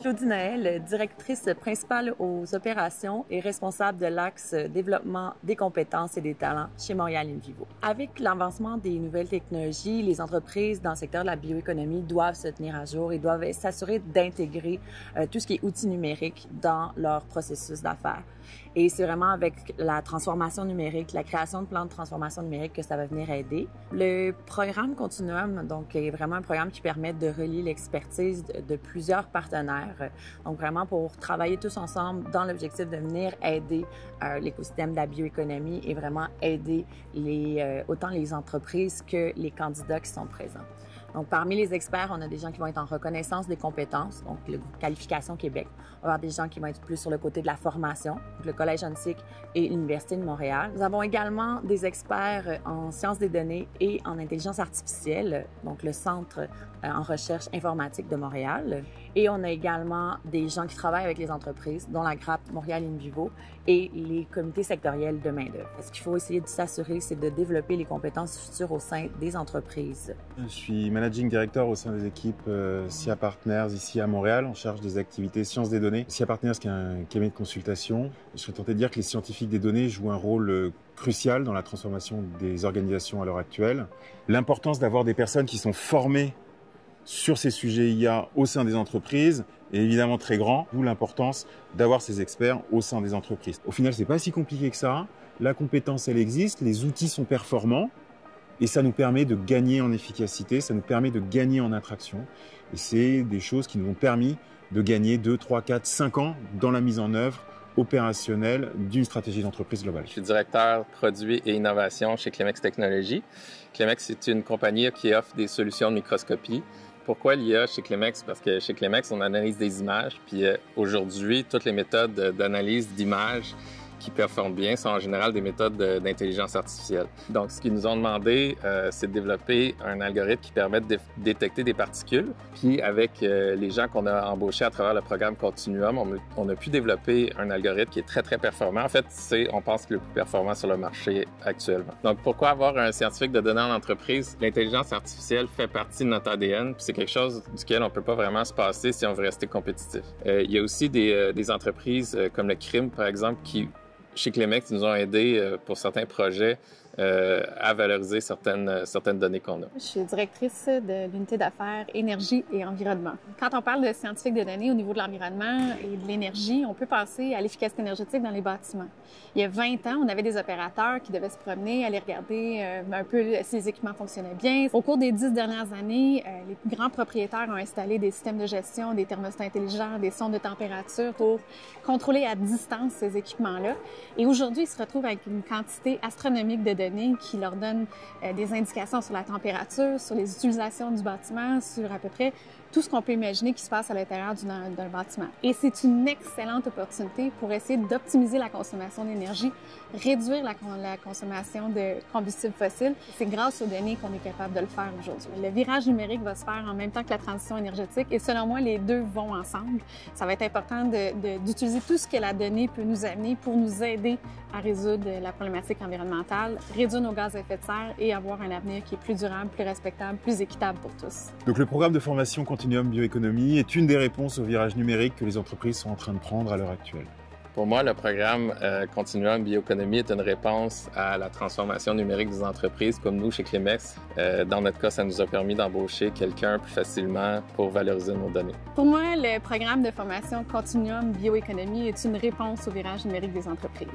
Claudie Naël, directrice principale aux opérations et responsable de l'axe développement des compétences et des talents chez Montréal in Vivo. Avec l'avancement des nouvelles technologies, les entreprises dans le secteur de la bioéconomie doivent se tenir à jour et doivent s'assurer d'intégrer tout ce qui est outils numériques dans leur processus d'affaires. Et c'est vraiment avec la transformation numérique, la création de plans de transformation numérique que ça va venir aider. Le programme Continuum, donc, est vraiment un programme qui permet de relier l'expertise de plusieurs partenaires. Donc, vraiment pour travailler tous ensemble dans l'objectif de venir aider l'écosystème de la bioéconomie et vraiment aider autant les entreprises que les candidats qui sont présents. Donc, parmi les experts, on a des gens qui vont être en reconnaissance des compétences, donc le groupe Qualification Québec. On va avoir des gens qui vont être plus sur le côté de la formation, donc le Collège Huntsic et l'Université de Montréal. Nous avons également des experts en sciences des données et en intelligence artificielle, donc le Centre en recherche informatique de Montréal. Et on a également des gens qui travaillent avec les entreprises, dont la GRAP Montréal in Vivo et les comités sectoriels de main-d'œuvre. Ce qu'il faut essayer de s'assurer, c'est de développer les compétences futures au sein des entreprises. Je suis Managing Director au sein des équipes SIA Partners ici à Montréal, en charge des activités sciences des données. SIA Partners, qui est un cabinet de consultation, je serais tenté de dire que les scientifiques des données jouent un rôle crucial dans la transformation des organisations à l'heure actuelle. L'importance d'avoir des personnes qui sont formées sur ces sujets IA au sein des entreprises est évidemment très grand, d'où l'importance d'avoir ces experts au sein des entreprises. Au final, c'est pas si compliqué que ça. La compétence, elle existe, les outils sont performants et ça nous permet de gagner en efficacité, ça nous permet de gagner en attraction. Et c'est des choses qui nous ont permis de gagner 2, 3, 4, 5 ans dans la mise en œuvre opérationnelle d'une stratégie d'entreprise globale. Je suis directeur produit et innovation chez Clemex Technologies. Clemex, c'est une compagnie qui offre des solutions de microscopie. Pourquoi l'IA chez Clemex? Parce que chez Clemex, on analyse des images. Puis aujourd'hui, toutes les méthodes d'analyse d'images qui performent bien sont en général des méthodes d'intelligence artificielle. Donc, ce qu'ils nous ont demandé, c'est de développer un algorithme qui permet de détecter des particules. Puis, avec les gens qu'on a embauchés à travers le programme Continuum, on a pu développer un algorithme qui est très, très performant. En fait, on pense que le plus performant sur le marché actuellement. Donc, pourquoi avoir un scientifique de données en entreprise? L'intelligence artificielle fait partie de notre ADN, puis c'est quelque chose duquel on ne peut pas vraiment se passer si on veut rester compétitif. Il y a aussi des entreprises comme le CRIM, par exemple, qui chez Clemex, ils nous ont aidés pour certains projets à valoriser certaines données qu'on a. Je suis directrice de l'unité d'affaires énergie et environnement. Quand on parle de scientifiques de données au niveau de l'environnement et de l'énergie, on peut penser à l'efficacité énergétique dans les bâtiments. Il y a 20 ans, on avait des opérateurs qui devaient se promener, aller regarder un peu si les équipements fonctionnaient bien. Au cours des 10 dernières années, les grands propriétaires ont installé des systèmes de gestion, des thermostats intelligents, des sondes de température pour contrôler à distance ces équipements-là. Et aujourd'hui, ils se retrouvent avec une quantité astronomique de données qui leur donnent des indications sur la température, sur les utilisations du bâtiment, sur à peu près tout ce qu'on peut imaginer qui se passe à l'intérieur d'un bâtiment. Et c'est une excellente opportunité pour essayer d'optimiser la consommation d'énergie, réduire la consommation de combustibles fossiles. C'est grâce aux données qu'on est capable de le faire aujourd'hui. Le virage numérique va se faire en même temps que la transition énergétique et selon moi, les deux vont ensemble. Ça va être important d'utiliser tout ce que la donnée peut nous amener pour nous aider à résoudre la problématique environnementale, réduire nos gaz à effet de serre et avoir un avenir qui est plus durable, plus respectable, plus équitable pour tous. Donc le programme de formation Continuum Bioéconomie est une des réponses au virage numérique que les entreprises sont en train de prendre à l'heure actuelle. Pour moi, le programme Continuum Bioéconomie est une réponse à la transformation numérique des entreprises comme nous chez Clemex. Dans notre cas, ça nous a permis d'embaucher quelqu'un plus facilement pour valoriser nos données. Pour moi, le programme de formation Continuum Bioéconomie est une réponse au virage numérique des entreprises.